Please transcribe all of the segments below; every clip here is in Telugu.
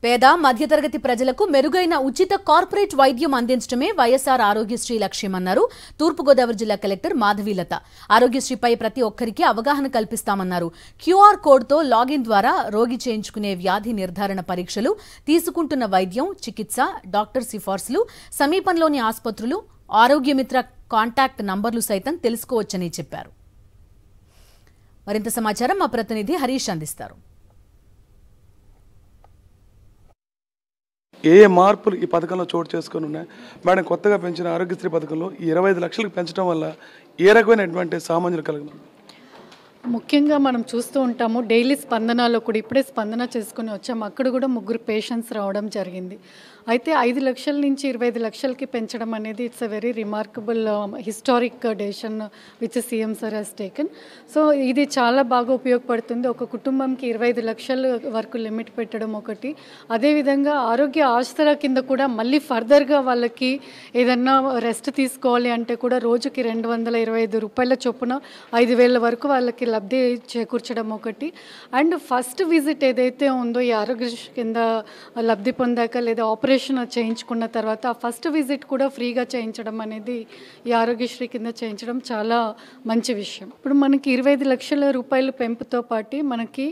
పేద మధ్యతరగతి ప్రజలకు మెరుగైన ఉచిత కార్పొరేట్ వైద్యం అందించడమే వైఎస్ఆర్ ఆరోగ్యశ్రీ లక్ష్యమన్నారు తూర్పుగోదావరి జిల్లా కలెక్టర్ మాధవీలత. ఆరోగ్యశ్రీపై ప్రతి ఒక్కరికి అవగాహన కల్పిస్తామన్నారు. క్యూఆర్ కోడ్తో లాగిన్ ద్వారా రోగి చేయించుకునే వ్యాధి నిర్ధారణ పరీక్షలు, తీసుకుంటున్న వైద్యం, చికిత్స, డాక్టర్ సిఫార్సులు, సమీపంలోని ఆసుపత్రులు, ఆరోగ్యమిత్ర కాంటాక్ట్ నంబర్లు సైతం తెలుసుకోవచ్చని చెప్పారు. మరింత సమాచారం మా ప్రతినిధి హరీష్ అందిస్తారు. ఏ మార్పులు ఈ పథకంలో చోటు చేసుకొని ఉన్నాయి మేడం? కొత్తగా పెంచిన ఆరోగ్యశ్రీ పథకంలో 25 లక్షలకు పెంచడం వల్ల ఏ రకమైన అడ్వాంటేజ్ సామాన్యులు కలుగుతుంది? ముఖ్యంగా మనం చూస్తూ ఉంటాము డైలీ స్పందనలో కూడా ఇప్పుడే స్పందన చేసుకుని వచ్చాము. అక్కడ కూడా 3 పేషెంట్స్ రావడం జరిగింది. అయితే 5 లక్షల నుంచి 25 లక్షలకి పెంచడం అనేది it's a very remarkable historic decision which CM sir has taken. So ఇది చాలా బాగా ఉపయోగపడుతుంది. ఒక కుటుంబంకి 25 లక్షల వరకు లిమిట్ పెట్టడం ఒకటి. అదేవిధంగా ఆరోగ్య ఆస్తుల కింద కూడా మళ్ళీ ఫర్దర్గా వాళ్ళకి ఏదన్నా రెస్ట్ తీసుకోవాలి అంటే కూడా రోజుకి 225 రూపాయల చొప్పున 5,000 వరకు వాళ్ళకి లబ్ధి చేకూర్చడం ఒకటి. అండ్ ఫస్ట్ విజిట్ ఏదైతే ఉందో ఈ ఆరోగ్యశ్రీ కింద లబ్ధి పొందాక లేదా ఆపరేషన్ చేయించుకున్న తర్వాత ఆ ఫస్ట్ విజిట్ కూడా ఫ్రీగా చేయించడం అనేది ఈ ఆరోగ్యశ్రీ కింద చేయించడం చాలా మంచి విషయం. ఇప్పుడు మనకి 25 లక్షల రూపాయల పెంపుతో పాటు మనకి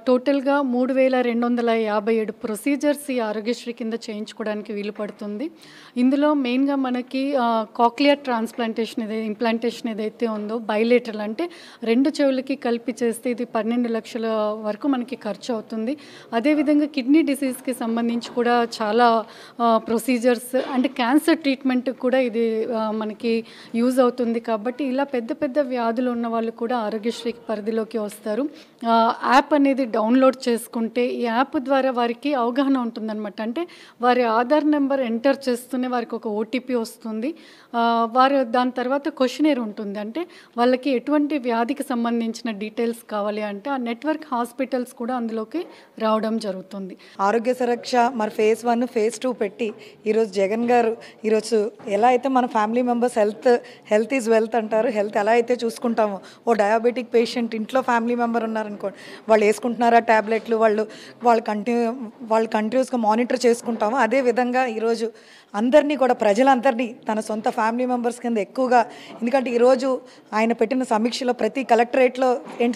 టోటల్గా 3,257 ప్రొసీజర్స్ ఈ ఆరోగ్యశ్రీ కింద చేయించుకోవడానికి వీలు పడుతుంది. ఇందులో మెయిన్గా మనకి కాక్లియర్ ట్రాన్స్ప్లాంటేషన్ ఇంప్లాంటేషన్ ఏదైతే ఉందో బైలేటరల్ అంటే 2 చెవులకి కలిపి చేస్తే ఇది 12 లక్షల వరకు మనకి ఖర్చు అవుతుంది. అదేవిధంగా కిడ్నీ డిసీజ్కి సంబంధించి కూడా చాలా ప్రొసీజర్స్ అంటే క్యాన్సర్ ట్రీట్మెంట్ కూడా ఇది మనకి యూజ్ అవుతుంది. కాబట్టి ఇలా పెద్ద పెద్ద వ్యాధులు ఉన్న వాళ్ళు కూడా ఆరోగ్యశ్రీ పరిధిలోకి వస్తారు. యాప్ అనేది డౌన్లోడ్ చేసుకుంటే ఈ యాప్ ద్వారా వారికి అవగాహన ఉంటుందన్నమాట. అంటే వారి ఆధార్ నెంబర్ ఎంటర్ చేస్తూనే వారికి ఒక ఓటీపీ వస్తుంది. వారు దాని తర్వాత క్వశ్చనర్ ఉంటుంది. అంటే వాళ్ళకి ఎటువంటి వ్యాధికి సంబంధించిన డీటెయిల్స్ కావాలి అంటే ఆ నెట్వర్క్ హాస్పిటల్స్ కూడా అందులోకి రావడం జరుగుతుంది. ఆరోగ్య సురక్ష మరి ఫేజ్ 1 ఫేజ్ 2 పెట్టి ఈరోజు జగన్ గారు ఈరోజు ఎలా అయితే మన family members health is wealth అంటారు. హెల్త్ ఎలా అయితే చూసుకుంటామో ఓ డయాబెటిక్ పేషెంట్ ఇంట్లో ఫ్యామిలీ మెంబర్ ఉన్నారనుకోండి, వాళ్ళు వేసుకుంటున్నారా ట్యాబ్లెట్లు, వాళ్ళు కంటిన్యూస్గా మానిటర్ చేసుకుంటాము. అదేవిధంగా ఈరోజు అందరినీ కూడా ప్రజలందరినీ తన సొంత ఫ్యామిలీ మెంబర్స్ కింద ఎక్కువగా, ఎందుకంటే ఈరోజు ఆయన పెట్టిన సమీక్షలో ప్రతి కలెక్టరేట్లో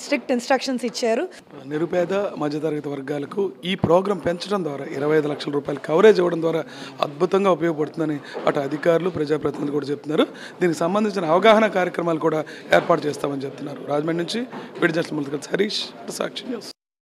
స్ట్రిక్ట్ ఇన్స్ట్రక్షన్స్ ఇచ్చారు. నిరుపేద మధ్యతరగతి వర్గాలకు ఈ ప్రోగ్రాం పెంచడం ద్వారా 25 లక్షల రూపాయలు కవరేజ్ ఇవ్వడం ద్వారా అద్భుతంగా ఉపయోగపడుతుందని అటు అధికారులు, ప్రజాప్రతినిధులు కూడా చెప్తున్నారు. దీనికి సంబంధించిన అవగాహన కార్యక్రమాలు కూడా ఏర్పాటు చేస్తామని చెప్తున్నారు. రాజమండ్రి నుంచి వీడియో జర్నలిస్ట్ హరీష్, సాక్షి.